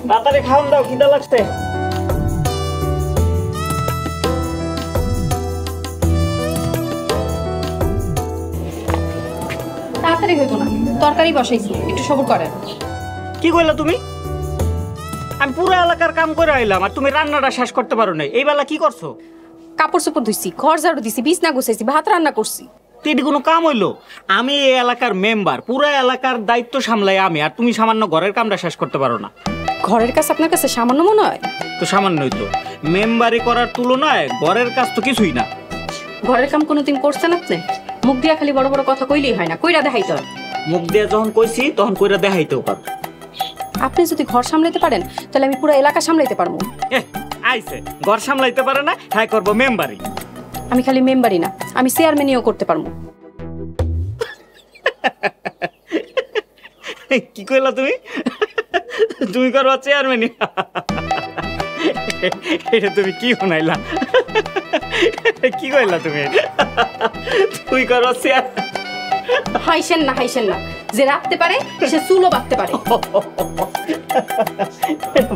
তাড়াতাড়ি খাওয়ান দাও, খিদা লাগছে। তাড়াতাড়ি হইব না, তরকারি বসাইছি, একটু সবর করেন। কি কইলা তুমি? আমি পুরো এলাকার কাম করে আইলাম আর তুমি রান্নাটা শেষ করতে পারো না। এই বেলা কি করছো? কাপড় চোপড় ধুইছি, ঘর ঝাড়ু দিছি, বিছনা গুছাইছি, ভাত রান্না করছি। এটি কোনো কাম হইলো? আমি এই এলাকার মেম্বার, পুরো এলাকার দায়িত্ব সামলাই আমি, আর তুমি সামান্য ঘরের কামটা শেষ করতে পারো না। ঘরের কাজ আপনার কাছে সামান্য মনে হয়? তো সামান্যই তো, মেম্বারি করার তুলনায় ঘরের কাজ তো কিছুই না। ঘরের কাম কোনোদিন করছেন আপনি? মুখ দিয়া খালি বড় বড় কথা কইলেই হয় না, কইরা দেখাইতে হয়। মুখ দিয়ে যখন কইছি তখন কইরা দেখাইতেও পারো। আপনি যদি ঘর সামলাইতে পারেন তাহলে আমি পুরো এলাকা সামলাইতে পারবো। আইছে ঘর সামলাইতে পারে না, হ্যাঁ করবো মেম্বারি। আমি খালি মেম্বারই না, আমি চেয়ারম্যানও করতে পারবো। কি কইলা তুমি? তুমি করবা চেয়ারম্যানই? এটা তুমি কি শুনাইলা? কি কইলা তুমি? তুই করবা চেয়ার? হাইছেন না, হাইছেন না, যে রাখতে পারে সে চুলও বাঁধতে পারে।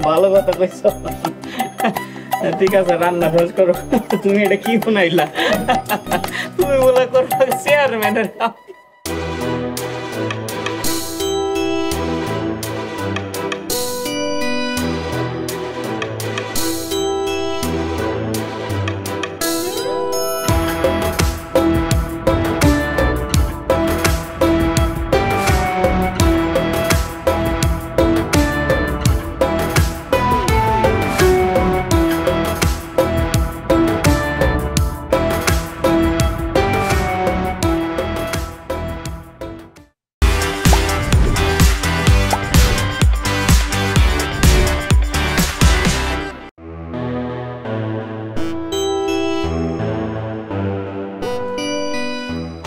ভালো কথা কইছো। ঠিক আছে, রান্না শেষ করো। তুমি এটা কি শুনাইলা? তুমি বলে করবা চেয়ারম্যানের কাম।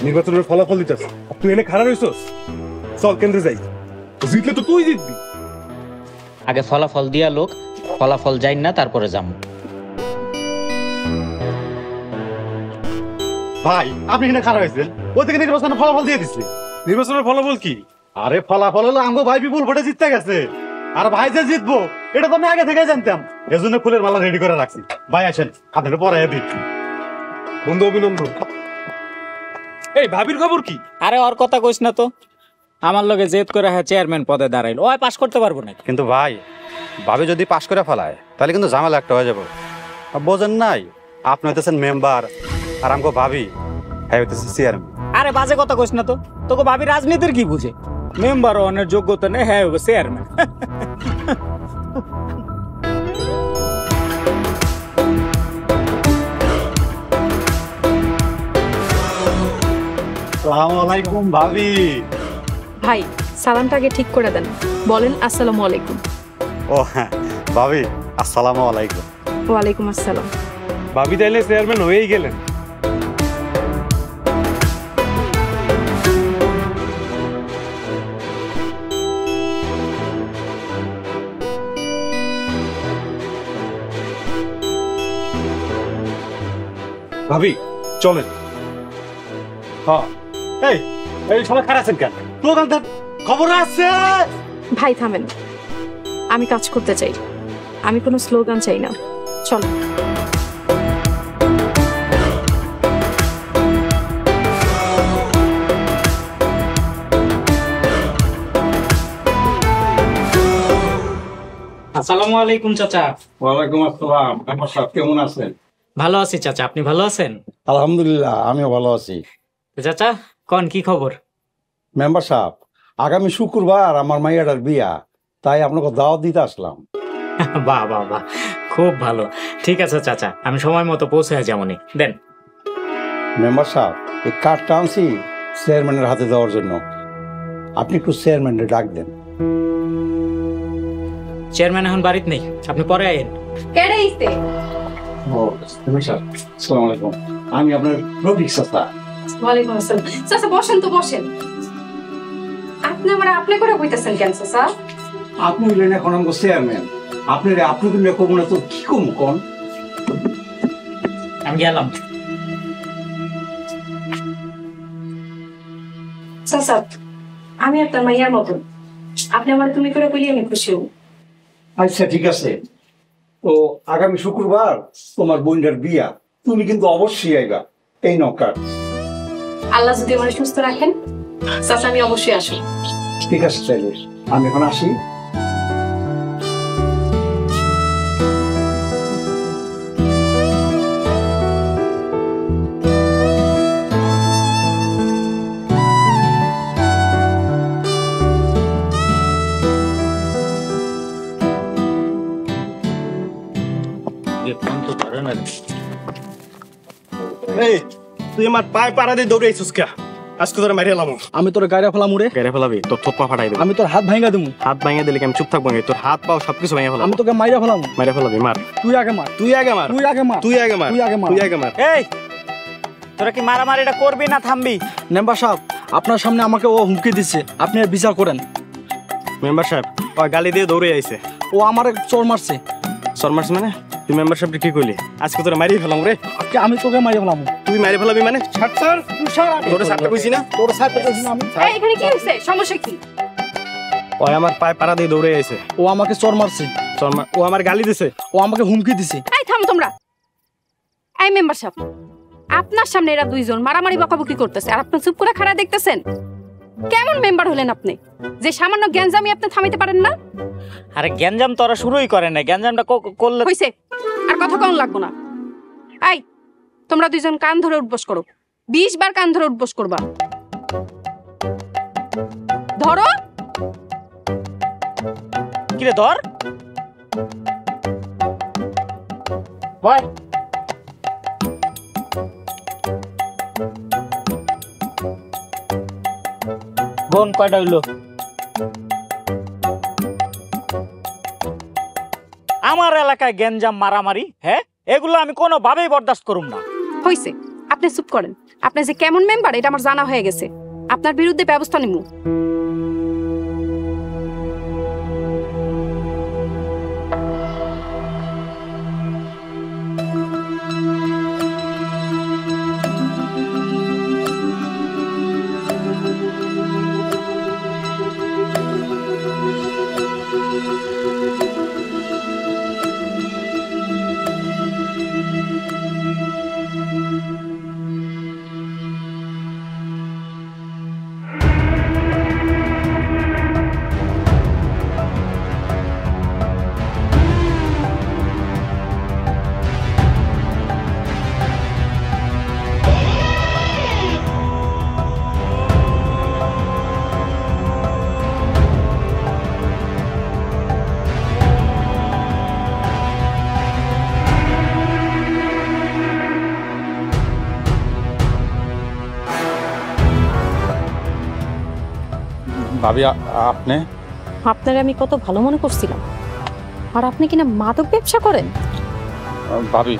নির্বাচনের ফলাফল দিতেছ, তুই এনে খারাপ হইছস। চল কেন্দ্রে যাই, জিতলে তো তুই জিতবি। আগে ফলাফল দিয়া লোক, ফলাফল যাই না তারপরে যাম। ভাই আপনি এখানে খারাপ হয়েছেন, ওই থেকে নির্বাচনের ফলাফল দিয়ে দিচ্ছে। নির্বাচনের ফলাফল কি? আরে ফলাফল হলো আমগো ভাই বিপুল ভোটে জিততে গেছে, আর ভাই যে জিতবো এটা তো আমি আগে থেকে জানতাম, এজন্য ফুলের মালা রেডি করে রাখছি। ভাই আসেন, আপনাদের পরে দিই। বন্ধু অভিনন্দন। এই ভাবির খবর কি? আরে ওর কথা কইস না তো, আমার লগে জেদ করে হ্যাঁ চেয়ারম্যান পদে দাঁড়াইল, ও পাস করতে পারবো না। কিন্তু ভাই ভাবি যদি পাশ করে ফেলায় তাহলে কিন্তু ঝামেলা একটা হয়ে যাবো। বোঝেন নাই, আপনি হইতেছেন মেম্বার আর আমগো ভাবি হ্যাঁ হইতেছে চেয়ারম্যান। আরে বাজে কথা কইস না তো, তোকে ভাবি রাজনীতির কি বুঝে? মেম্বার অনেক যোগ্যতা নেই, হ্যাঁ চেয়ারম্যান। আসসালামু আলাইকুম ভাবি। ভাই সালামটা আগে ঠিক করে দেন, বলেন আসসালামু আলাইকুম। ও হ্যাঁ ভাবি, আসসালামু আলাইকুম। ওয়ালাইকুম আসসালাম। ভাবি তাইলে চেয়ারম্যান হয়েই গেলেন। ভাবি চলেন। হ্যাঁ এই এই সবাই খারাপ আছেন কেন? প্রোগ্রাম খবর আছে। ভাই থামেন, আমি কাজ করতে চাই, আমি কোনো স্লোগান চাই না। চলো। আসসালামু আলাইকুম চাচা। ওয়ালাইকুম আসসালাম। মেম্বার সাহেব কেমন আছেন? ভালো আছি চাচা, আপনি ভালো আছেন? আলহামদুলিল্লাহ আমিও ভালো আছি। চাচা কোন কি খবর? মেম্বার সাহেব আগামী শুক্রবার আমার মাইয়াটার বিয়া, তাই আপনাকে দাওয়াত দিতে আসলাম। বাহ বাহ বাহ, খুব ভালো। ঠিক আছে চাচা, আমি সময় মতো পৌঁছে যেমনই দেন। মেম্বার সাহেব এই কার্ডটা আনছি চেয়ারম্যানের হাতে দেওয়ার জন্য, আপনি একটু চেয়ারম্যানের ডাক দেন। চেয়ারম্যান এখন বাড়িতে নেই, আপনি পরে আইন। আসসালামু আলাইকুম, আমি আপনার রফিক চাচা। ওয়ালাইকুম আসসালাম। চাচা বসেন তো বসেন। আপনি আমার আপনি করে কইতাছেন কেন চাচা? আপনি হইলেন এখন আমাকে চেয়ারম্যান, আপনার আপনাকে নিয়ে কমু না তো কি কমু কন? আমি গেলাম। চাচা আমি আপনার মাইয়ার মতন, আপনি আমার তুমি করে কইলে আমি খুশি হব। আচ্ছা ঠিক আছে, তো আগামী শুক্রবার তোমার বোনটার বিয়া, তুমি কিন্তু অবশ্যই আইবা। এই নকার। আল্লাহ যদি আমার সুস্থ রাখেন চাচা আমি অবশ্যই আসবো। ঠিক আছে তাইলে আমি এখন আসি। এই তুই আমার পায়ে পাড়া দিয়ে দৌড়ে আইছিস কে? আজকে তোরা মারিয়ে লাম। আমি তোর গাড়ি ফেলাম রে। গেড়ে ফেলাবি, তোর থোপা ফাটাই দেবো। আমি তোর হাত ভাঙা দেবো। হাত ভাঙে দিলে কি আমি চুপ থাকবো নাকি? তোর হাত পাও সবকিছু ভেঙে ফেলাম। আমি তোকে মাইরা ফেলাম। মারিয়ে ফেলাবি, মার। তুই আগে মার। তুই আগে মার। তুই আগে মার। তুই আগে মার। তুই আগে মার। তুই আগে মার। এই তোরা কি মারামারিটা করবি না থামবি? মেম্বার সাহেব আপনার সামনে আমাকে ও হুমকি দিচ্ছে, আপনি আর বিচার করেন। মেম্বার সাহেব ওই গালি দিয়ে দৌড়ে আইছে। ও আমার চোর মারছে। শর্মাস মানে তুই মেম্বার সাহেবকে কি কইলি? আজকে তোরা মারিয়ে ফেলাম রে। আমি তোকে মাইরা ফেলাম। তুই মারি ফেলাবি মানে? ছাড় ছাড়। তুই ছাড় আগে। তোরে ছাড়তে কইছি না? তোর সাথে কইছি না আমি। এই এখানে কি হইছে? সমস্যা কি? ওই আমার পায়ে পাড়া দিয়ে দৌড়ে আইছে। ও আমাকে চোর মারছে। শর্মা ও আমার গালি দিছে। ও আমাকে হুমকি দিছে। এই থাম তোমরা। এই মেম্বার সাহেব আপনার সামনে এরা দুইজন মারামারি বকাবকি করতেছে আর আপনি চুপ করে খাড়া দেখতেছেন। কেমন মেম্বার হলেন আপনি যে সামান্য গ্যাঞ্জামি আপনি থামাইতে পারেন না? আরে গ্যাঞ্জাম তো ওরা শুরুই করে না, গ্যাঞ্জামটা করলে হইছে আর কথা কম লাগবো না। এই তোমরা দুইজন কান ধরে উঠবস করো, 20 বার কান ধরে উঠবস করবা। ধরো। কিরে ধর বয়। বোন কয়টা হইলো? আমার এলাকায় গ্যাঞ্জাম মারামারি, হ্যাঁ এগুলো আমি কোনোভাবেই বরদাস্ত করুম না। হইছে আপনি চুপ করেন। আপনি যে কেমন মেম্বার এটা আমার জানা হয়ে গেছে, আপনার বিরুদ্ধে ব্যবস্থা নিব। ভাবি আপনি? আপনার আমি কত ভালো মনে করছিলাম, আর আপনি কিনা মাদক ব্যবসা করেন। ভাবি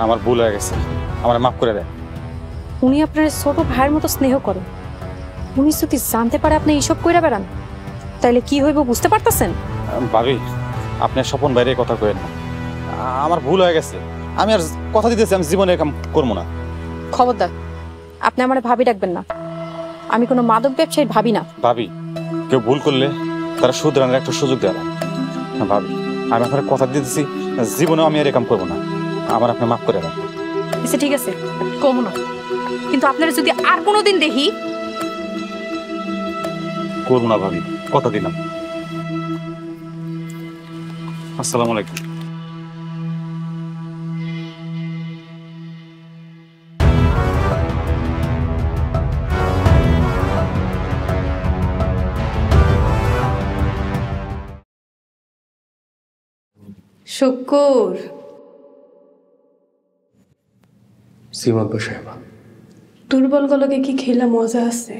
আমার ভুল হয়ে গেছে, আমার মাফ করে দেন। উনি আপনার ছোট ভাইয়ের মতো স্নেহ করেন, উনি যদি জানতে পারে আপনি এইসব কইরা বেড়ান তাইলে কি হইব বুঝতে পারতেছেন? ভাবি আপনি স্বপন বাইরে কথা কইেন না, আমার ভুল হয়ে গেছে। আমি আর কথা দিতেছি আমি জীবনে কাম করবো না। খবরদার আপনি আমার ভাবি ডাকবেন না, আমি কোনো মাদক ব্যবসায়ী ভাবি না। ভাবি কেউ ভুল করলে তারা শুধরানোর একটা সুযোগ দেওয়া লাগে। ভাবি আমি আপনার কথা দিতেছি জীবনেও আমি আর এ কাম করবো না, আমার আপনি মাফ করে দেন। আচ্ছা ঠিক আছে কমো না, কিন্তু আপনারা যদি আর কোনোদিন দেখি করবো না ভাবি, কথা দিলাম। আসসালামু আলাইকুম। শুকুর শ্রীমন্ত সাহেবা, দুর্বল গলকে কি খেলা মজা আছে?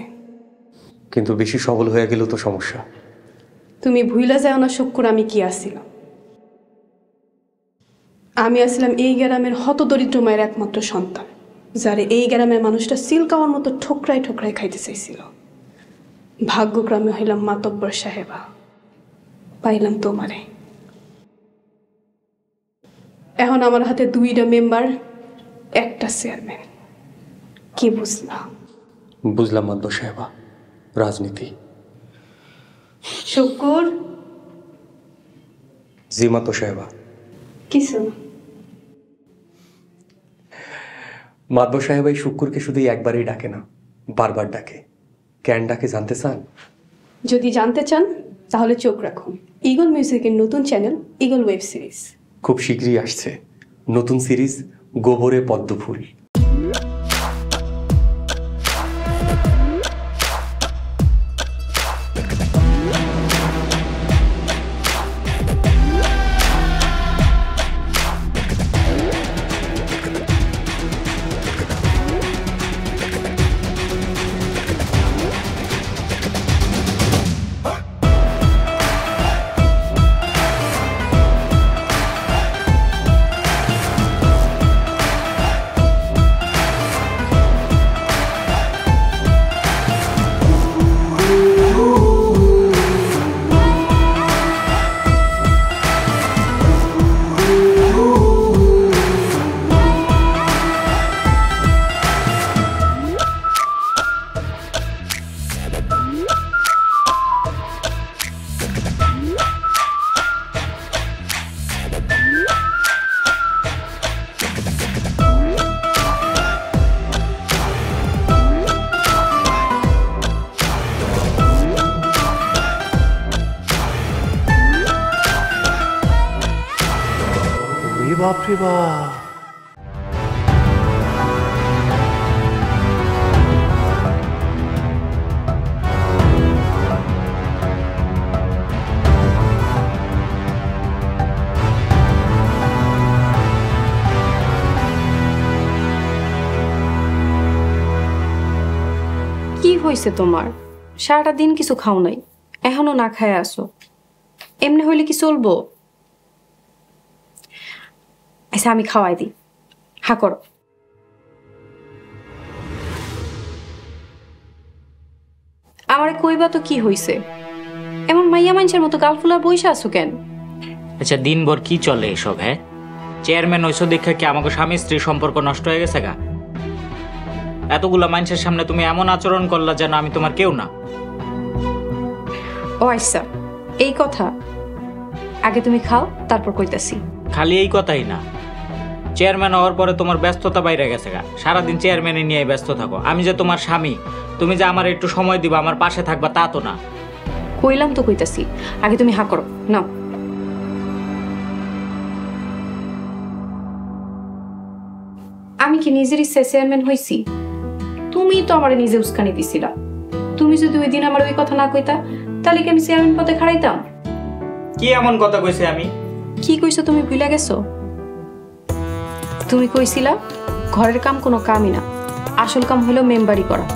কিন্তু বেশি সবল হয়ে গেলেও তো সমস্যা। তুমি ভুইলা যাও না শুকুর, আমি কি আসছিলাম? আমি আসছিলাম এই গ্রামের হতদরিদ্র মায়ের একমাত্র সন্তান। যারে এই গ্রামের মানুষটা সিল খাওয়ার মতো ঠোকরায় ঠোকরায় খাইতে চাইছিল। ভাগ্যক্রমে হইলাম মাতব্বর সাহেবা, পাইলাম তোমারে। এখন আমার হাতে 2টা মেম্বার, একটা চেয়ারম্যান। কি বুঝলাম? বুঝলাম মাতবর সাহেবা, রাজনীতি। শুকুর জি মাতবর সাহেবা। কিছু না। মাতবর সাহেব এই শুক্কুরকে শুধু একবারই ডাকে না, বারবার ডাকে। কেন ডাকে জানতে চান? যদি জানতে চান তাহলে চোখ রাখুন ঈগল মিউজিকের নতুন চ্যানেল ঈগল ওয়েব সিরিজ। খুব শীঘ্রই আসছে নতুন সিরিজ গোবরে পদ্মফুল। বাপরে বাপ, কি হয়েছে তোমার? সারাটা দিন কিছু খাও নাই, এখনো না খায় আসো। এমনি হইলে কি চলবো? আচ্ছা আমি খাওয়াই দিই, হা করো। আমারে কইবা তো কি হইছে? এমন মাইয়া মানুষের মতো গালফুলা বইসা আছো কেন? আচ্ছা দিনভর কি চলে এসব? হ্যাঁ, চেয়ারম্যান হইছো দেখে কি আমাকে স্বামী স্ত্রীর সম্পর্ক নষ্ট হয়ে গেছে গা? এতগুলা মানুষের সামনে তুমি এমন আচরণ করলা যেন আমি তোমার কেউ না। ও আচ্ছা, এই কথা? আগে তুমি খাও, তারপর কইতাছি। খালি এই কথাই না, চেয়ারম্যান হওয়ার পরে তোমার ব্যস্ততা বাইরে গেছে গা। সারাদিন চেয়ারম্যানে নিয়ে ব্যস্ত থাকো। আমি যে তোমার স্বামী, তুমি যে আমার একটু সময় দিবা, আমার পাশে থাকবা, তা তো না। কইলাম তো কইতাছি, আগে তুমি হা করো। নাও। আমি কি নিজের ইচ্ছায় চেয়ারম্যান হইছি? তুমি তো আমার নিজে উস্কানি দিছিলা। তুমি যদি ওই দিন আমার ওই কথা না কইতা, তাহলে কি আমি চেয়ারম্যান পদে খাড়াইতাম? কি এমন কথা কইছে আমি? কি কইছো তুমি ভুলে গেছো? তুমি কইছিলা ঘরের কাম কোনো কামই না, আসল কাম হলো মেম্বারি করা।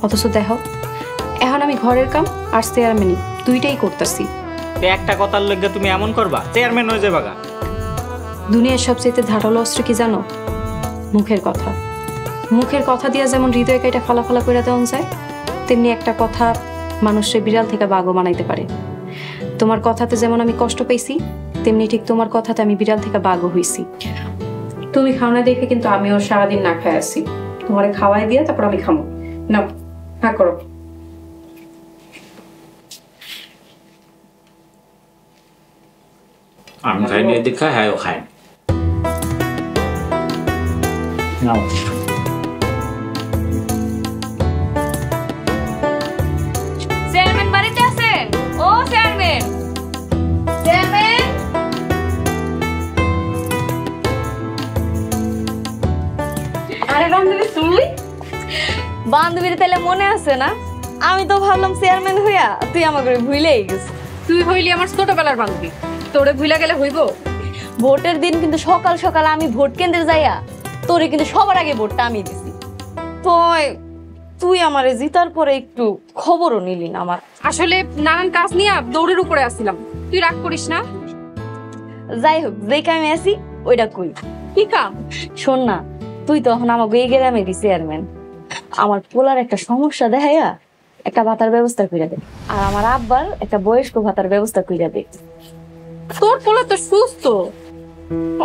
অথচ দেখো এখন আমি ঘরের কাম আর চেয়ারম্যানই দুইটাই করতেছি। একটা কথার লগে তুমি এমন করবা? চেয়ারম্যান হয়ে যাবা গা। দুনিয়ার সবচেয়ে ধারালো অস্ত্র কি জানো? মুখের কথা। মুখের কথা দিয়া যেমন হৃদয় কাইটা ফালা ফালা করে দেওয়া যায়, তেমনি একটা কথা মানুষের বিড়াল থেকে বাঘও বানাইতে পারে। তোমার কথাতে যেমন আমি কষ্ট পেয়েছি, তেমনি ঠিক তোমার কথাতে আমি বিড়াল থেকে বাঘও হইছি। তুমি খাও না দেখে কিন্তু আমিও সারাদিন না খাই আছি। তোমারে খাওয়াই দিয়ে তারপর আমি খাবো। নাও, হা করো। আমি খাই নিয়ে দেখা, হ্যাঁ ও খায়। নাও। চেয়ারম্যান বাড়িতে আছেন? ও চেয়ারম্যান, চেয়ারম্যান। আরে বান্ধবী তুই? বান্ধবীর তাহলে মনে আছে না? আমি তো ভাবলাম চেয়ারম্যান হইয়া তুই আমাকে ভুলেই গেছিস। তুই হইলি আমার ছোটবেলার বান্ধবী, তোরে ভুলা গেলে হইব? ভোটের দিন কিন্তু সকাল সকাল আমি ভোট কেন্দ্রে যাইয়া তোরে কিন্তু সবার আগে ভোটটা আমি দিছি। তুই আমারে জিতার পরে একটু খবরও নিলি না আমার। আসলে নানান কাজ নিয়ে দৌড়ের উপরে আসছিলাম, তুই রাগ করিস না। যাই হোক, যে কামে আছি ওইটা কই। কি কাম? শোন না, তুই তো এখন আমাকে এই গ্রামেরই চেয়ারম্যান, আমার পোলার একটা সমস্যা দেখাইয়া একটা ভাতার ব্যবস্থা করে দে, আর আমার আব্বার একটা বয়স্ক ভাতার ব্যবস্থা করে দে। তোর পোলা তো সুস্থ,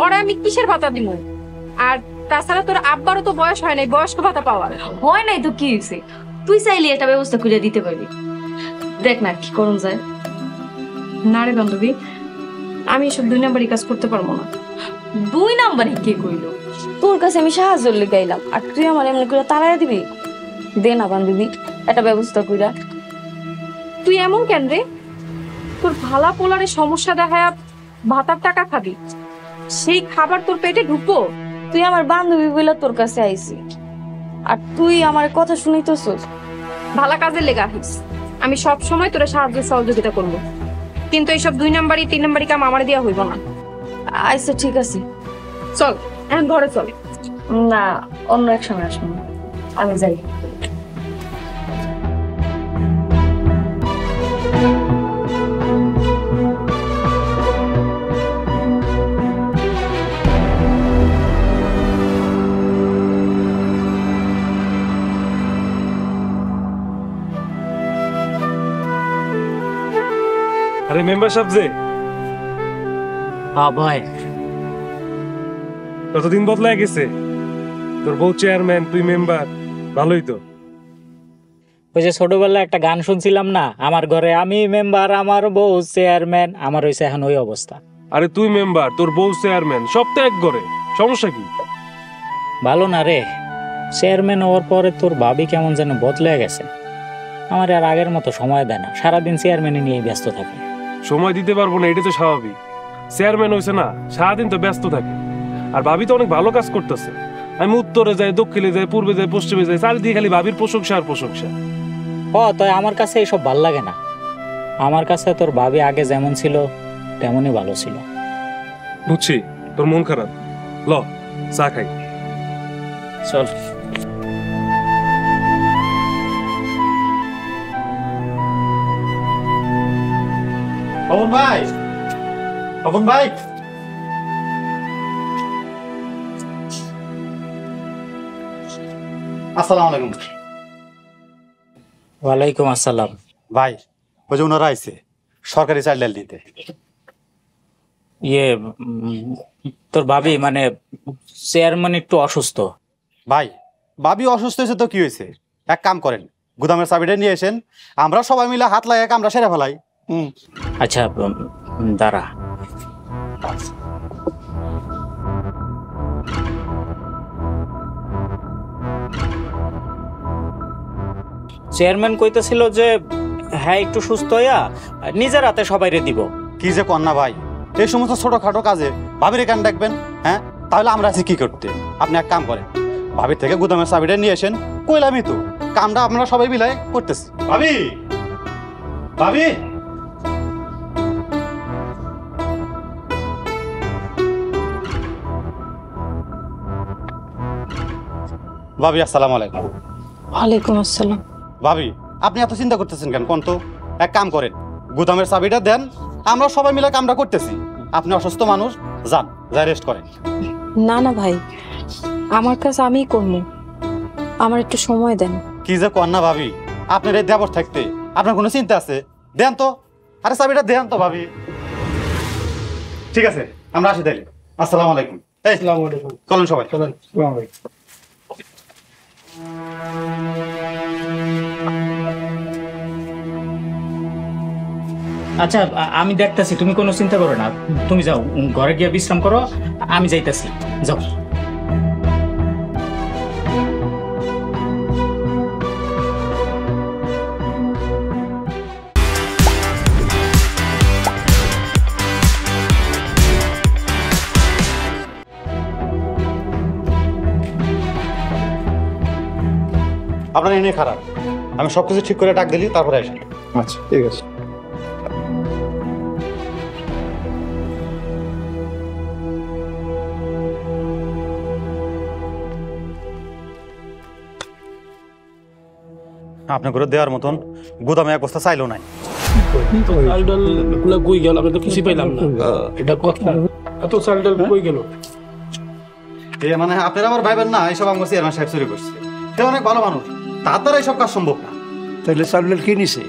ওরা আমি কিসের ভাতা দিব? আর তাছাড়া তোর আব্বারও তো বয়স হয় নাই বয়স্ক ভাতা পাওয়ার। হয় নাই তো কি হয়েছে, তুই চাইলে একটা ব্যবস্থা করে দিতে পারবি। দেখ না কি করুন যায়। না রে বান্ধবী, আমি এসব 2 নাম্বারই কাজ করতে পারবো না। 2 নাম্বারে কে কইল? তোর কাছে আমি সাহায্য লেগাইলাম আর তুই আমার এমনি করে তাড়াই দিবি? দে না বান্ধবী একটা ব্যবস্থা কইরা। তুই এমন কেন রে? তোর ভালা পোলারে সমস্যা দেখায় ভাতার টাকা খাবি, সেই খাবার তোর পেটে ঢুকবো? তুই আমার বান্ধবী বলে তোর কাছে আইছি, আর তুই আমার কথা শুনাইতেছস। ভালা কাজের লেগে আহিস, আমি সব সময় তোর সাহায্য সহযোগিতা করবো, কিন্তু এইসব 2 নাম্বারই 3 নাম্বারই কাম আমার দেওয়া হইব না। আচ্ছা ঠিক আছে, চল এখন ঘরে চল। না অন্য এক সময় আসবো, আমি যাই। আরে মেম্বার সাহেব যে হ্যাঁ ভাই, কতদিন বদলায় গেছে, তোর বউ চেয়ারম্যান, তুই মেম্বার, ভালোই তো। ওই যে ছোটবেলায় একটা গান শুনছিলাম না, আমার ঘরে আমি মেম্বার আমার বউ চেয়ারম্যান, আমার হয়েছে এখন ওই অবস্থা। আরে তুই মেম্বার, তোর বউ চেয়ারম্যান, সব তো এক ঘরে, সমস্যা কি? ভালো না রে, চেয়ারম্যান হওয়ার পরে তোর ভাবি কেমন যেন বদলে গেছে, আমার আর আগের মতো সময় দেয় না, সারাদিন চেয়ারম্যানে নিয়ে ব্যস্ত থাকে। সময় দিতে পারবো না এটা তো স্বাভাবিক, চেয়ারম্যান হয়েছে না, সারাদিন তো ব্যস্ত থাকে। আর ভাবি তো অনেক ভালো কাজ করতেছে, আমি উত্তরে যাই, দক্ষিণে যাই, পূর্বে যাই, পশ্চিমে যাই, চারিদিকে খালি ভাবির প্রশংসা আর প্রশংসা। তাই আমার কাছে এইসব ভাল লাগে না, আমার কাছে তোর ভাবি আগে যেমন ছিল তেমনই ভালো ছিল। বুঝছি তোর মন খারাপ, ল চা খাই। চল। পবন ভাই, পবন ভাই, আসসালামু আলাইকুম। ওয়ালাইকুম আসসালাম। ভাই ওই যে ওনারা আইছে সরকারি চাইল্ড লাইন নিতে। তোর ভাবি মানে চেয়ারম্যান একটু অসুস্থ। ভাই ভাবি অসুস্থ হয়েছে তো কি হয়েছে, এক কাম করেন গুদামের চাবিটা নিয়ে এসেন, আমরা সবাই মিলে হাত লাগে আমরা সেরে ফেলাই। আচ্ছা দাঁড়া। চেয়ারম্যান কইতেছিল যে হ্যাঁ একটু সুস্থ হইয়া নিজের হাতে সবাইরে দিব। কি যে কন্যা ভাই, এই সমস্ত ছোটখাটো কাজে ভাবির কেন ডাকবেন? হ্যাঁ তাহলে আমরা আছি কি করতে? আপনি এক কাম করেন, ভাবির থেকে গুদামের চাবিটা নিয়ে এসেন, কইলামই তো কামটা আমরা সবাই মিলাই করতেছি। ভাবি, ভাবি, ভাবি আসসালামু আলাইকুম। ওয়ালাইকুম আসসালাম। ভাবি আপনি এত চিন্তা করতেছেন কেন কোন তো? এক কাম করেন গুদামের চাবিটা দেন, আমরা সবাই মিলে কামটা করতেছি। আপনি অসুস্থ মানুষ, যান যাই রেস্ট করেন। না না ভাই, আমার কাজ আমিই করবো, আমার একটু সময় দেন। কি যে কন্যা ভাবি, আপনার এই দেবর থাকতে আপনার কোনো চিন্তা আছে? দেন তো, আরে চাবিটা দেন তো ভাবি। ঠিক আছে আমরা আসি তাইলে, আসসালামু আলাইকুম। এই আসসালামু আলাইকুম, চলেন সবাই চলেন। আচ্ছা আমি দেখতেছি, তুমি কোনো চিন্তা করো না, তুমি যাও ঘরে গিয়ে বিশ্রাম করো, আমি যাইতেছি, যাও। আপনার এনে খারাপ, আমি সবকিছু ঠিক করে ডাক দিলি তারপরে আসেন। আচ্ছা ঠিক আছে। আপনার করে দেওয়ার মতন গুদামে এক বস্তা চাইলো নাই। চাল ডাল গুলা কই গেল, আমি তো কিছুই পাইলাম না। এটা কথা, এত চাল ডাল কই গেল? এ মানে আপনারা আবার ভাইবেন না এইসব আমার চেয়ারম্যান সাহেব চুরি করছে। সে অনেক ভালো মানুষ, তার দ্বারা এইসব কাজ সম্ভব না। তাহলে সার্টিফিকেট কে নিছে?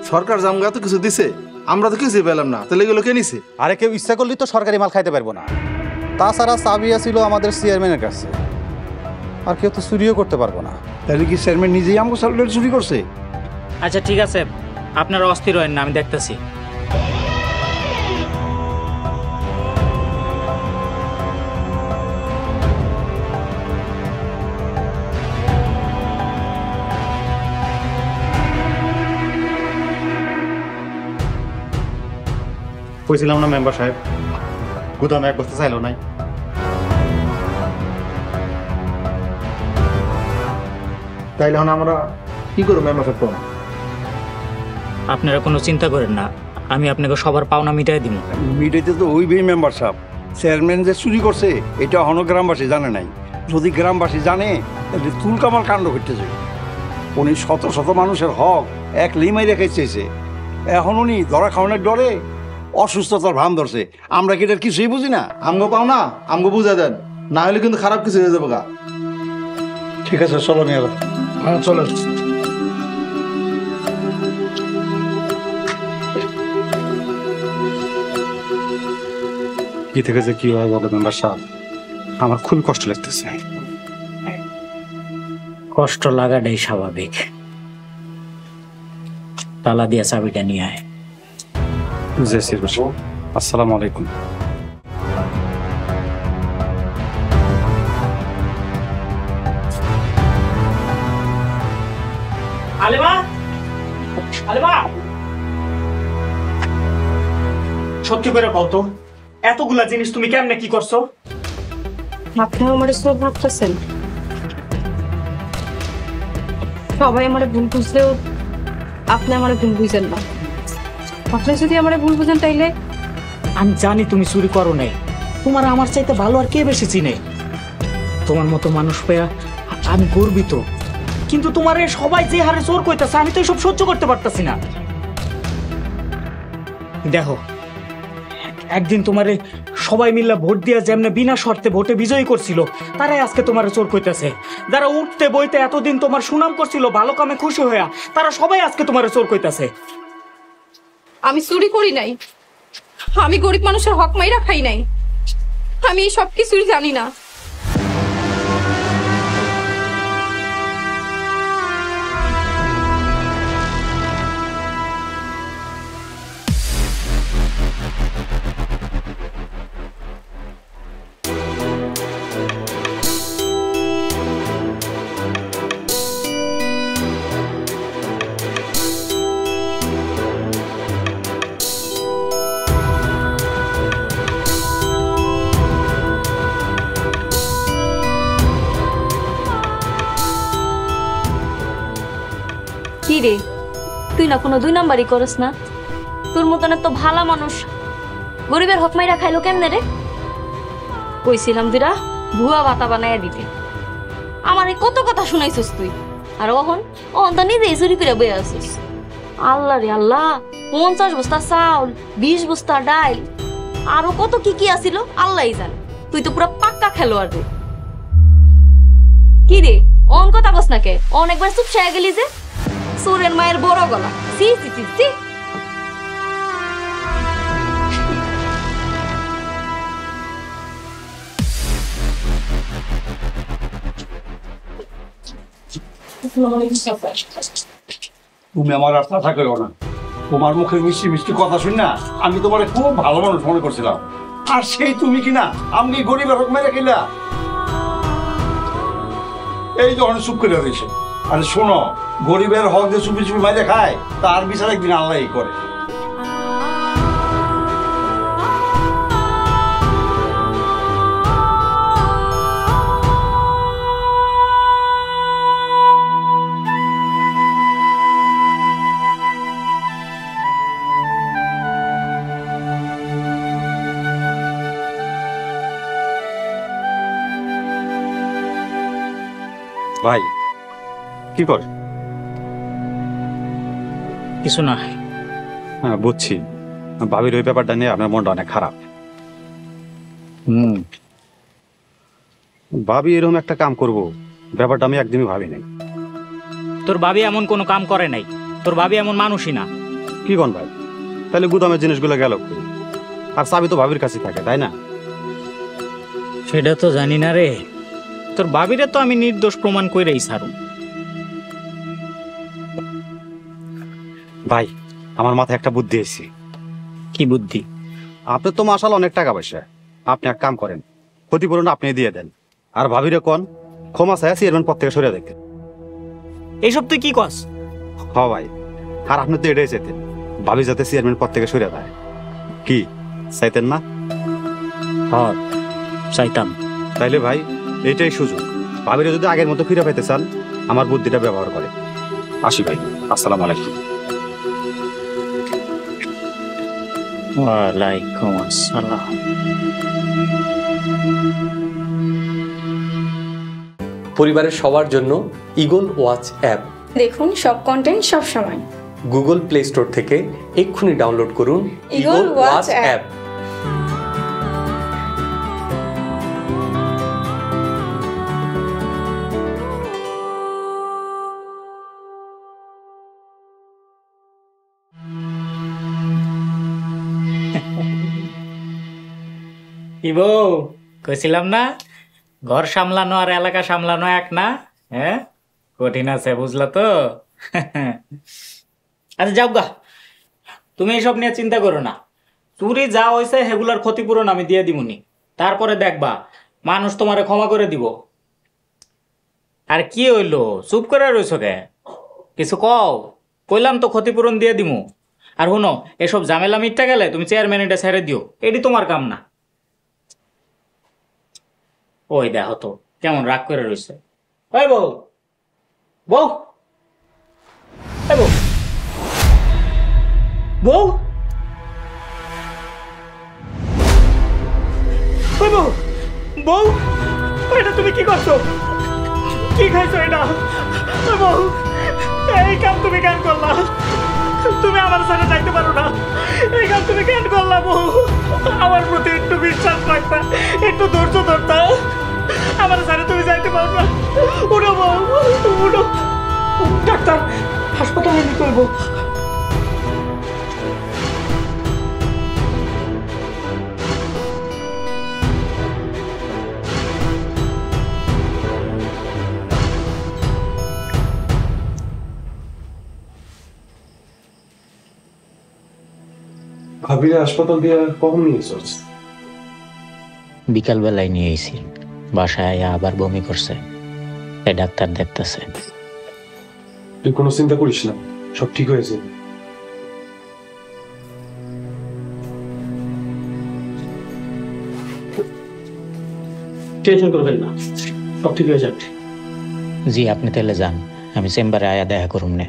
সরকার জামগা তো কিছু দিছে, আমরা তো কিছুই পেলাম না, তাহলে এগুলো কে নিছে? আরে কেউ ইচ্ছা করলেই তো সরকারি মাল খাইতে পারবো না। তাছাড়া চাবি ছিল আমাদের চেয়ারম্যানের কাছে, আর কেউ তো চুরিও করতে পারবো না। তাহলে কি চেয়ারম্যান নিজেই আমাকে সার্টিফিকেট চুরি করছে? আচ্ছা ঠিক আছে, আপনারা অস্থির হয়েন না, আমি দেখতেছি। কইছিলাম না মেম্বার সাহেব, গুদামে এক বস্তা চাইলো নাই। তাইলে এখন আমরা কি করবো মেম্বার সাহেব? আপনারা কোনো চিন্তা করেন না, আমি আপনাকে সবার পাওনা মিটাই দিব। মিটাইতে তো ওইবেই মেম্বার সাহেব। চেয়ারম্যান যে চুরি করছে এটা এখনো গ্রামবাসী জানে নাই। যদি গ্রামবাসী জানে তাহলে তুলকামাল কাণ্ড ঘটতেছে। উনি শত শত মানুষের হক এক লিমাই রেখে চেয়েছে, এখন উনি ধরা খাওয়ানোর ডরে অসুস্থতার ভান ধরছে। আমরা কি এটার কিছুই বুঝি না? আমগো পাও না, আমগো বুঝা দেন, না হলে কিন্তু খারাপ কিছু হয়ে যাবে গা। ঠিক আছে, চলো নিয়ে এলো। হ্যাঁ চলো। কি থেকে যে কি হয় বলে মেম্বার সাহেব, আমার খুবই কষ্ট লাগতেছে। কষ্ট লাগাটাই স্বাভাবিক। তালা দিয়া চাবিটা নিয়ে আয়। জি চেয়ারম্যান সাহেব, আসসালামু আলাইকুম। আলেমা, আলেমা, সত্যি করে বল তো, এতগুলা জিনিস তুমি কেমনে কি করছো? আপনি আমার সব ভাবতেছেন, সবাই আমার ভুল বুঝলেও আপনি আমার ভুল বুঝেন না। আপনি যদি আমার ভুল বুঝেন তাইলে আমি জানি তুমি চুরি করো নাই, তোমার আমার চাইতে ভালো আর কে বেশি চিনে। তোমার মতো মানুষ পেয়া আমি গর্বিত, কিন্তু তোমার সবাই যে হারে চোর কইতাছে আমি তো এসব সহ্য করতে পারতাছি না। দেখো, একদিন তোমারে সবাই মিলে ভোট দিয়া যেমনে বিনা শর্তে ভোটে বিজয়ী করছিল, তারাই আজকে তোমারে চোর কইতাছে। যারা উঠতে বইতে এতদিন তোমার সুনাম করছিল, ভালো কামে খুশি হইয়া, তারা সবাই আজকে তোমারে চোর কইতাছে। আমি চুরি করি নাই, আমি গরিব মানুষের হক মাইরা খাই নাই, আমি এই সব কিছুই জানি না। কি রে, তুই না কোনো 2 নাম্বারই করস না? তোর মতন তো ভালো মানুষ গরিবের হক মাইরা খাইলো কেমনে রে? কইছিলাম দুরা ভুয়া বাতা বানাইয়া দিতে, আমারে কত কথা শুনাইছিস তুই, আর ওহন তো নিজেই চুরি করে বয়ে আসিস। আল্লাহ রে আল্লাহ, 50 বস্তা চাউল, 20 বস্তা ডাল, আরো কত কি কি আছিল আল্লাহই জানে। তুই তো পুরো পাক্কা খেলোয়াড় রে। কি রে অন কথা কস না কে? অনেকবার চুপ সায়া গেলি যে? চোরের মায়ের বড় গলা, সি সি সি সি। তুমি আমার আর কথা কইও না। তোমার মুখের মিষ্টি মিষ্টি কথা শুন না আমি তোমার খুব ভালো মানুষ মনে করছিলাম, আর সেই তুমি কিনা আমি গরিবের হক মেরে খেলা। এই যখন চুপ করে রয়েছে। আরে শোনো, গরিবের হক যে চুপি চুপি মাইরে খায় তার বিচার একদিন আল্লাহই করে। ভাই কি করে? কিছু না। হ্যাঁ বুঝছি, ভাবির ওই ব্যাপারটা নিয়ে আপনার মনটা অনেক খারাপ। ভাবি এরকম একটা কাম করব ব্যাপারটা আমি একদমই ভাবি নাই। তোর ভাবি এমন কোনো কাম করে নাই, তোর ভাবি এমন মানুষই না। কি কোন ভাই? তাহলে গুদামের জিনিসগুলো গেল কই? আর চাবি তো ভাবির কাছে থাকে, তাই না? সেটা তো জানি না রে, তোর ভাবিরে তো আমি নির্দোষ প্রমাণ কইরেই ছাড়ু। ভাই আমার মাথায় একটা বুদ্ধি এসেছে। কি বুদ্ধি? আপনার তো মাসাল অনেক টাকা পয়সা, আপনি এক কাম করেন, ক্ষতিপূরণ আপনি দিয়ে দেন, আর ভাবিরে কোন ক্ষমা চায় চেয়ারম্যান পদ থেকে সরে দেখেন। এইসব তুই কি কস? হ ভাই, আর আপনি তো এটাই চাইতেন, ভাবি যাতে চেয়ারম্যান পদ থেকে সরে দেয়। কি চাইতেন না? হ্যাঁ চাইতাম। তাইলে ভাই এটাই সুযোগ, ভাবিরে যদি আগের মতো ফিরে পেতে চান আমার বুদ্ধিটা ব্যবহার করে। আসি ভাই, আসসালামু আলাইকুম। ওয়ালাইকুম আসসালাম। পরিবারের সবার জন্য ঈগল ওয়াচ অ্যাপ দেখুন সব কন্টেন্ট সব সময়। গুগল প্লে স্টোর থেকে এক্ষুনি ডাউনলোড করুন ঈগল ওয়াচ অ্যাপ। কি বউ, কইছিলাম না ঘর সামলানো আর এলাকা সামলানো এক না? হ্যাঁ কঠিন আছে, বুঝলা তো? আচ্ছা যাও গা, তুমি এইসব নিয়ে চিন্তা করো না। চুরি যা হয়েছে সেগুলার ক্ষতিপূরণ আমি দিয়ে দিবনি, তারপরে দেখবা মানুষ তোমারে ক্ষমা করে দিব। আর কি হইলো, চুপ করে রইছ কে? কিছু কও। কইলাম তো ক্ষতিপূরণ দিয়ে দিমু। আর শুনো, এসব ঝামেলা মিটটা গেলে তুমি চেয়ারম্যান এটা ছেড়ে দিও, এটি তোমার কাম না। ওই দেখো তো কেমন রাগ করে রয়েছে। ওই বউ, বউ, এই বউ, বউ, ওই বউ, বউ, এটা তুমি কি করছো? কি খাইছো এটা? ওই বউ, এই কাম তুমি কেন করলা? তুমি আমার সাথে যাইতে পারো না, এই কাম তুমি কেন করলা? বউ, আমার প্রতি একটু বিশ্বাস রাখতা, একটু ধৈর্য ধরতা। আমার সাথে তুমি যাইতে পারো না। উঠো বউ, উঠো। ডাক্তার, হাসপাতালে নিতে হইব। ভাবিরে হাসপাতাল দিয়ে কখন নিয়ে চলছে? বিকালবেলায় নিয়ে এসি, বাসায় আবার বমি করছে, তাই ডাক্তার দেখতেছে। তুই কোনো চিন্তা করিস না, সব ঠিক হয়েছে। টেনশন করবেন না, সব ঠিক হয়ে যাবে। জি আপনি তাহলে যান, আমি চেম্বারে আয়া দেখা করুন না।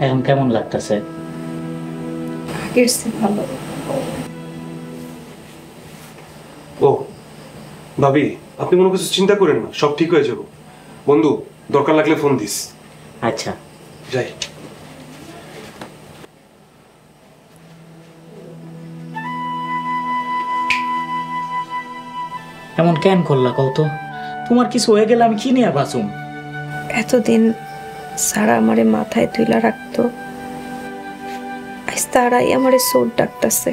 এখন কেমন লাগতেছে? ও ভাবি, আপনি কোনো কিছু চিন্তা করেন না, সব ঠিক হয়ে যাবো। বন্ধু, দরকার লাগলে ফোন দিস। আচ্ছা যাই। এমন কেন করলা কত? তোমার কিছু হয়ে গেলে আমি কি নিয়ে বাঁচুম? এতদিন সারা আমারে মাথায় তুইলা রাখতো, আজ তারাই আমারে চোর ডাকতেছে।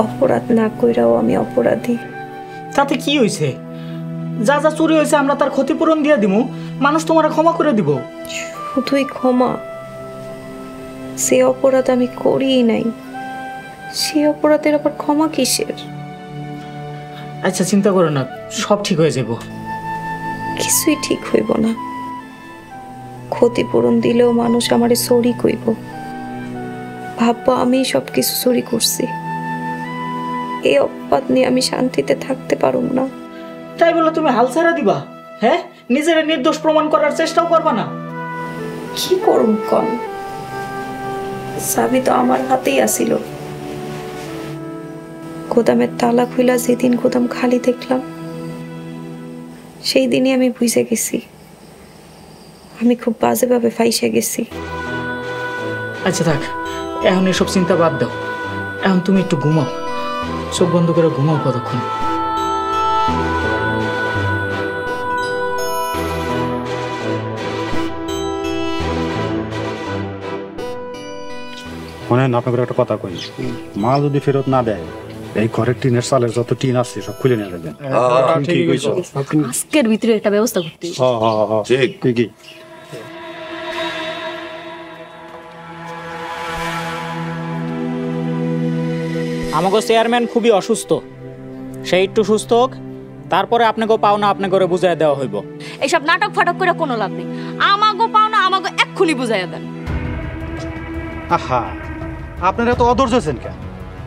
অপরাধ না কইরাও আমি অপরাধী। তাতে কি হয়েছে? যা যা চুরি হয়েছে আমরা তার ক্ষতিপূরণ দিয়ে দিব, মানুষ তোমার ক্ষমা করে দিব। শুধুই ক্ষমা? সে অপরাধ আমি করিই নাই, সে অপরাধের আবার ক্ষমা কিসের? আচ্ছা চিন্তা করো না, সব ঠিক হয়ে যাব। কিছুই ঠিক হইব না। ক্ষতিপূরণ দিলেও মানুষ আমারে চুরি কইব, ভাববো আমি সব কিছু চুরি করছি। এই অপবাদ নিয়ে আমি শান্তিতে থাকতে পারুম না। তাই বলে তুমি হাল ছেড়ে দিবা? হ্যাঁ, নিজের নির্দোষ প্রমাণ করার চেষ্টাও করবা না? কি করুম কন? চাবি তো আমার হাতেই আসিল। গোদামের তালা খুইলা যেদিন গোদাম খালি দেখলাম, সেই দিনই আমি বুঝে গেছি আমি খুব বাজেভাবে ফাইসে গেছি। আচ্ছা থাক, এখন এসব চিন্তা বাদ দাও। এখন তুমি একটু ঘুমাও, চোখ বন্ধ করে ঘুমাও কতক্ষণ। শোনেন, আপনাকে একটা কথা কই, মাল যদি ফেরত না দেয় এই ঘরের টিনের চালের যত টিন আছে সব খুলে নিয়ে যাবেন। আজকের ভিতরে একটা ব্যবস্থা করতে ঠিক ঠিকই। আমাকে চেয়ারম্যান খুবই অসুস্থ, সে একটু সুস্থ হোক, তারপরে আপনাকে পাওনা আপনাকে করে বুঝাই দেওয়া হইব। এইসব নাটক ফাটক করে কোনো লাভ নেই। আমাগো পাও না, আমাগো এক্ষুনি বুঝাইয়া দেন। আহা, আপনারা তো অধৈর্যছেন কেন?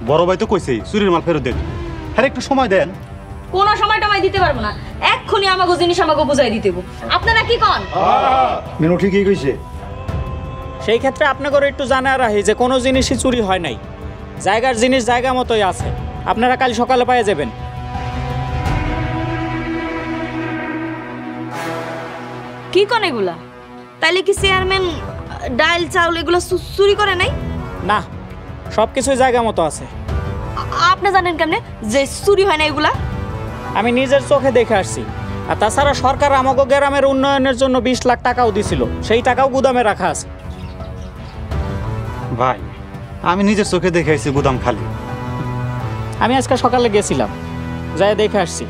বড় ভাই তো কইছেই চুরির মাল ফেরত দেন, হ্যাঁ একটু সময় দেন। কোনো সময় টমাই দিতে পারবো না, এক্ষুনি আমাগো জিনিস আমাগো বুঝাই দিতে হইব। আপনারা কি কন? মিনু ঠিকই কইছে। সেই ক্ষেত্রে আপনাকে একটু জানা রাখি যে কোনো জিনিসই চুরি হয় নাই, জায়গার জিনিস জায়গা মতোই আছে। আপনারা কাল সকালে পেয়ে যাবেন। কি কন এগুলা? তাইলে কি চেয়ারম্যান ডাল চাউল এগুলো চুরি করে নাই? না, সবকিছুই জায়গা মতো আছে। আপনি জানেন কেমনে যে চুরি হয় না এগুলা? আমি নিজের চোখে দেখে আসছি। আর তাছাড়া সরকার আমাকে গ্রামের উন্নয়নের জন্য 20 লাখ টাকাও দিছিল, সেই টাকাও গুদামে রাখা আছে। ভাই, আমি নিজের চোখে দেখে আসছি গুদাম খালি। আমি আজকে সকালে গেছিলাম, যাই দেখে আসছি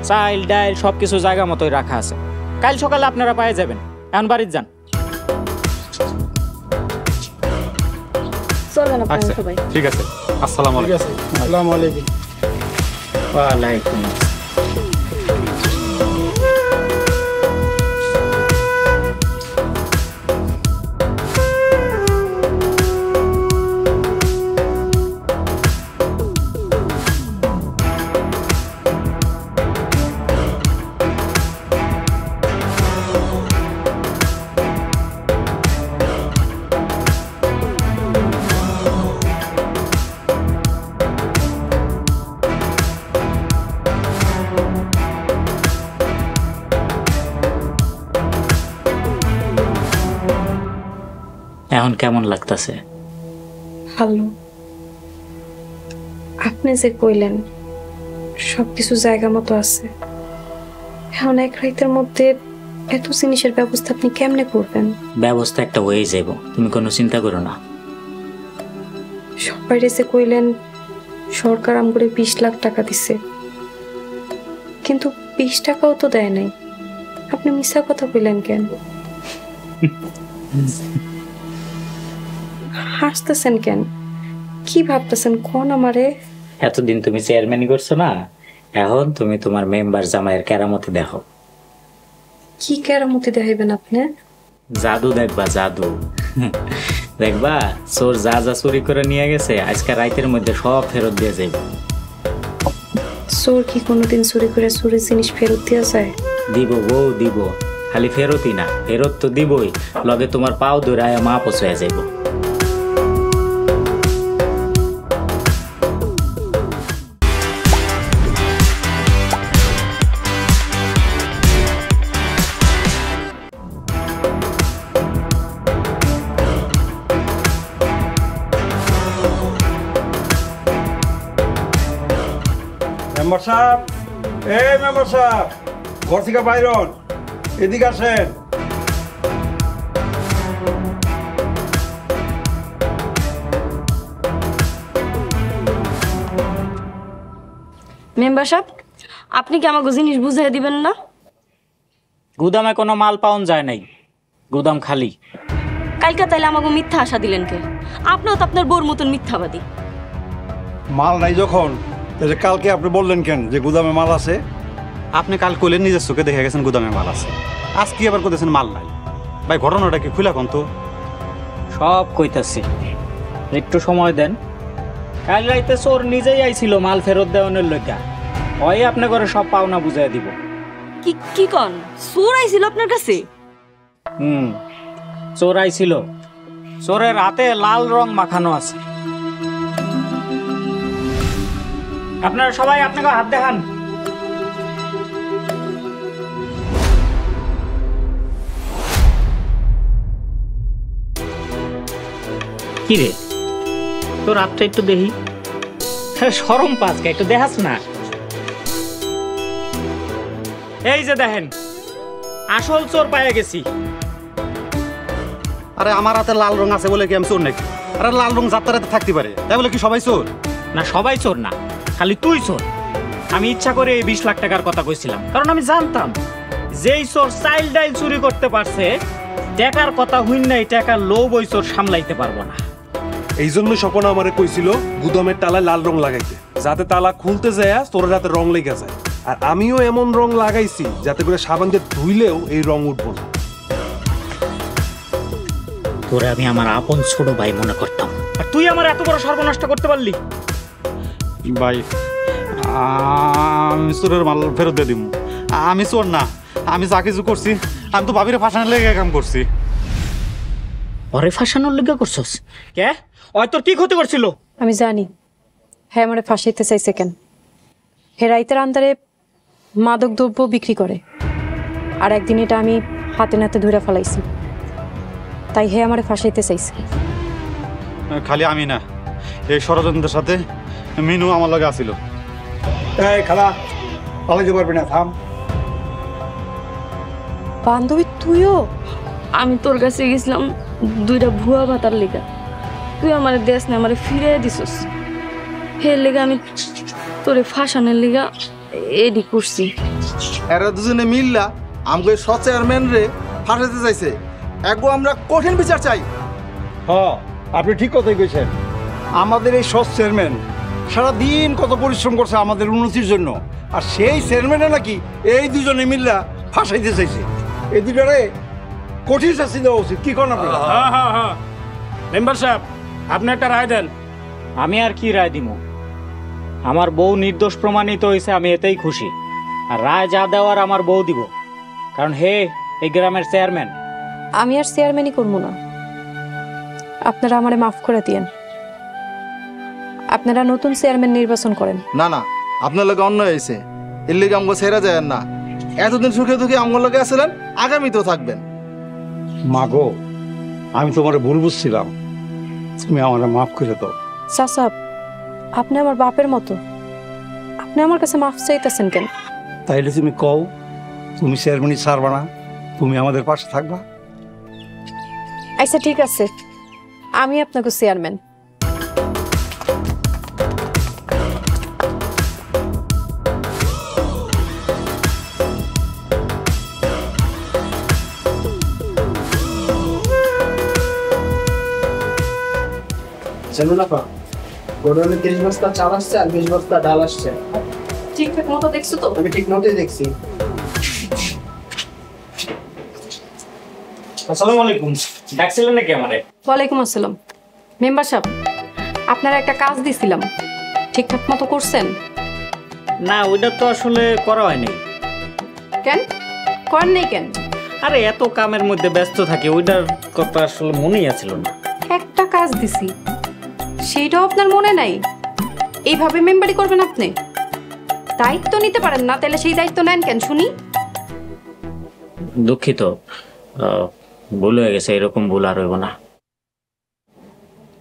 চাল ডাল সবকিছু জায়গা মতোই রাখা আছে। কাল সকালে আপনারা পেয়ে যাবেন। এখন বাড়িতে যান। চলেন আপনারা সবাই। ঠিক আছে, আসসালামু আলাইকুম। আসসালামু আলাইকুম। ওয়ালাইকুম। এখন কেমন লাগতেছে? ভালো। আপনি যে কইলেন সবকিছু জায়গা মতো আছে, এখন এক রাতের মধ্যে এত জিনিসের ব্যবস্থা আপনি কেমনে করবেন? ব্যবস্থা একটা হয়ে যাব, তুমি কোনো চিন্তা করো না। সবাই যে কইলেন সরকার আমগরে 20 লাখ টাকা দিছে, কিন্তু 20 টাকাও তো দেয় নাই। আপনি মিথ্যা কথা কইলেন কেন? হাসতেছেন কেন? কি ভাবতেছেন কোন আমারে? এতদিন তুমি চেয়ারম্যানই করছো না, এখন তুমি তোমার মেম্বার জামাইয়ের কেরামতি দেখো। কি কেরামতি দেখাইবেন আপনি? জাদু দেখবা, জাদু দেখবা। চোর যা যা চুরি করে নিয়ে গেছে আজকে রাতের মধ্যে সব ফেরত দিয়ে যাবে। চোর কি কোনোদিন চুরি করে চুরির জিনিস ফেরত দেওয়া যায়? দিব বউ, দিব। খালি ফেরতই না, ফেরত তো দিবই, লগে তোমার পাও ধরে মা পচয়ে যাইব। মেম্বার সাহেব, এই মেম্বার সাহেব, ঘর থেকে বাইর হন, এদিকে আসেন। মেম্বার সাহেব, আপনি কি আমাকে জিনিস বুঝাই দিবেন না? গুদামে কোনো মাল পাওয়া যায় নাই, গুদাম খালি। কালকে তাইলে আমাকে মিথ্যা আশা দিলেন কে? আপনিও তো আপনার বোর মতন মিথ্যাবাদী। মাল নাই যখন, তাহলে কালকে আপনি বললেন কেন যে গুদামে মাল আছে? আপনি কাল কইলেন নিজের চোখে দেখে গেছেন গুদামে মাল আছে, আজ কি আবার কইতেছেন মাল নাই? ভাই ঘটনাটা কি খুলে কোন তো? সব কইতাছি, একটু সময় দেন। কাল রাইতে চোর নিজেই আইছিল মাল ফেরত দেওয়ানোর লইগা, ওই আপনি করে সব পাওনা বুঝাই দিব। কি কি কন? চোর আইছিল আপনার কাছে? চোর আইছিল, চোরের হাতে লাল রং মাখানো আছে। আপনারা সবাই আপনাকে হাত দেখান। কি রে তোর হাতটা একটু দেখি। শরম পাঁচকে একটু দেখাস না। এই যে দেখেন আসল চোর পাইয়া গেছি। আরে আমার হাতে লাল রং আছে বলে কি আমি চোর নাকি? আরে লাল রং যাত্রাতে থাকতে পারে তাই বলে কি সবাই চোর? না সবাই চোর না, খালি তুই চোর। আমি ইচ্ছা করে এই 20 লাখ টাকার কথা কইছিলাম, কারণ আমি জানতাম যেই চোর চাইল ডাইল চুরি করতে পারছে টাকার কথা হইন নাই, টাকার লোভ ওই চোর সামলাইতে পারবো না। এই জন্য স্বপন আমারে কইছিল গুদামের তালায় লাল রং লাগাইতে, যাতে তালা খুলতে যায় তোর যাতে রং লেগে যায়। আর আমিও এমন রং লাগাইছি যাতে করে সাবান দিয়ে ধুইলেও এই রং উঠবো না। তোরে আমি আমার আপন ছোট ভাই মনে করতাম, আর তুই আমার এত বড় সর্বনষ্ট করতে পারলি। ভাই আমি চোরের মাল ফেরত দিয়ে দিব। আমি চোর না, আমি যা কিছু করছি আমি তো ভাবিরে ফাঁসানোর লেগে কাম করছি। ওরে ফাঁসানোর লেগে করছস কে? ওই তোর কি ক্ষতি করছিল? আমি জানি হ্যাঁ আমারে ফাঁসাইতে চাইছে কেন। হে রাইতের আন্দারে মাদক দ্রব্য বিক্রি করে, আর একদিন এটা আমি হাতে নাতে ধরে ফেলাইছি, তাই হে আমারে ফাঁসাইতে চাইছে। খালি আমি না, এই ষড়যন্ত্রের সাথে মিনু আমার লগে আসিল। এই খালা পালাইতে পারবি না, থাম। বান্ধবী তুইও? আমি তোর কাছে গেছিলাম 2টা ভুয়া ভাতার লেগা, তুই আমার দেশ না আমারে ফিরে দিছস। হের লেগা আমি তোরে ফাঁসানোর লেগা এডি করছি। এরা দুজনে মিললা আমাকে সৎ চেয়ারম্যান রে ফাঁসাতে চাইছে। একগো আমরা কঠিন বিচার চাই। হ্যাঁ আপনি ঠিক কথাই কইছেন। আমাদের এই সৎ চেয়ারম্যান সারাদিন কত পরিশ্রম করছে আমাদের উন্নতির জন্য, আর সেই চেয়ারম্যানে নাকি এই দুজনে মিল্লা ফাঁসাইতে চাইছে। এই দুটারে কঠিন শাস্তি দেওয়া উচিত, কি করেন আপনারা? হ্যাঁ মেম্বার সাহেব আপনি একটা রায় দেন। আমি আর কি রায় দিব? আমার বউ নির্দোষ প্রমাণিত হয়েছে, আমি এতেই খুশি। আর রায় যা দেওয়ার আমার বউ দিব, কারণ হে এই গ্রামের চেয়ারম্যান। আমি আর চেয়ারম্যানই করবো না, আপনারা আমারে মাফ করে দিয়েন। আপনারা নতুন চেয়ারম্যান নির্বাচন করেন। না না, আপনার লোক অন্য হয়েছে, এর লেগে আমাকে ছেড়ে যায় না। এতদিন সুখে দুঃখে আমার লোকে আসলেন, আগামীতেও থাকবেন। মাগো আমি তোমার ভুল বুঝছিলাম, তুমি আমার মাফ করে দাও। চাচা আপনি আমার বাপের মতো, আপনি আমার কাছে মাফ চাইতেছেন কেন? তাইলে তুমি কও তুমি চেয়ারম্যানই ছাড়বা না, তুমি আমাদের পাশে থাকবা। আচ্ছা ঠিক আছে, আমি আপনাকে চেয়ারম্যান। জানো না পা গোডাউনে 30 বস্তা চাল আসছে আর 20 বস্তা ডাল আসছে। ঠিকঠাক মতো দেখছো তো? আমি ঠিক মতোই দেখছি। আসসালামু আলাইকুম, ডাকছিলেন নাকি আমারে? ওয়ালাইকুম আসসালাম। মেম্বার সাহেব আপনারা একটা কাজ দিছিলাম, ঠিকঠাক মতো করছেন? না ওইটা তো আসলে করা হয়নি। কেন করেন নাই কেন? আরে এত কামের মধ্যে ব্যস্ত থাকি, ওইটার কথা আসলে মনেই আছিল না। একটা কাজ দিছি সেইটাও আপনার মনে নাই? এইভাবে মেম্বারি করবেন আপনি? দায়িত্ব নিতে পারেন না, তাহলে সেই দায়িত্ব নেন কেন শুনি? দুঃখিত, ভুল হয়ে গেছে, এরকম ভুল আর হইব না।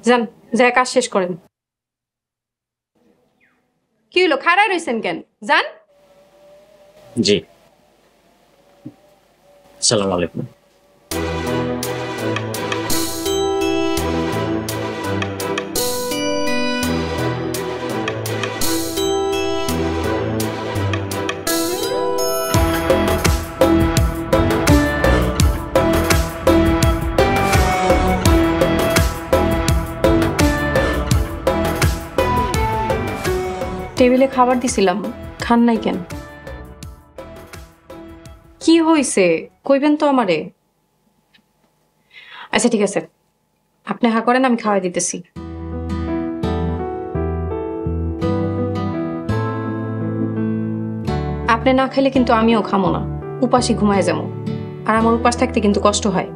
যান যা কাজ শেষ করেন। কি হলো খাড়ায় রইছেন কেন? যান। জি আসসালামু আলাইকুম। টেবিলে খাবার দিছিলাম, খান নাই কেন? কি হইছে কইবেন তো আমারে। আচ্ছা ঠিক আছে, আপনি হা করেন, আমি খাওয়াই দিতেছি। আপনি না খেলে কিন্তু আমিও খামো না, উপাসই ঘুমায় যাবো। আর আমার উপাস থাকতে কিন্তু কষ্ট হয়।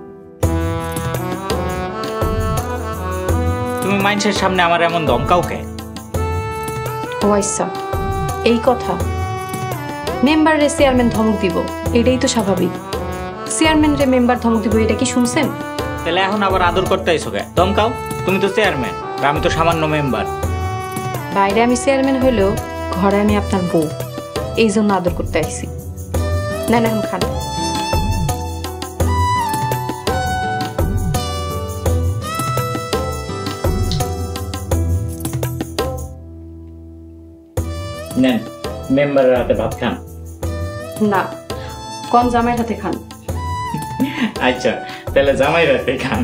তুমি মানুষের সামনে আমার এমন ধমকাও কে? ও আচ্ছা এই কথা। মেম্বার রে চেয়ারম্যান ধমক দিব, এটাই তো স্বাভাবিক। চেয়ারম্যান রে মেম্বার ধমক দিব, এটা কি শুনছেন? তাহলে এখন আবার আদর করতে আইছো কে? দমকাও, তুমি তো চেয়ারম্যান আর আমি তো সামান্য মেম্বার। বাইরে আমি চেয়ারম্যান হইলেও ঘরে আমি আপনার বউ, এই জন্য আদর করতে আইছি। না না, এখন খান। নেন, মেম্বারের হাতে ভাত খান। না, কোন জামাইয়ের হাতে খান। আচ্ছা, তাহলে জামাইয়ের হাতে খান।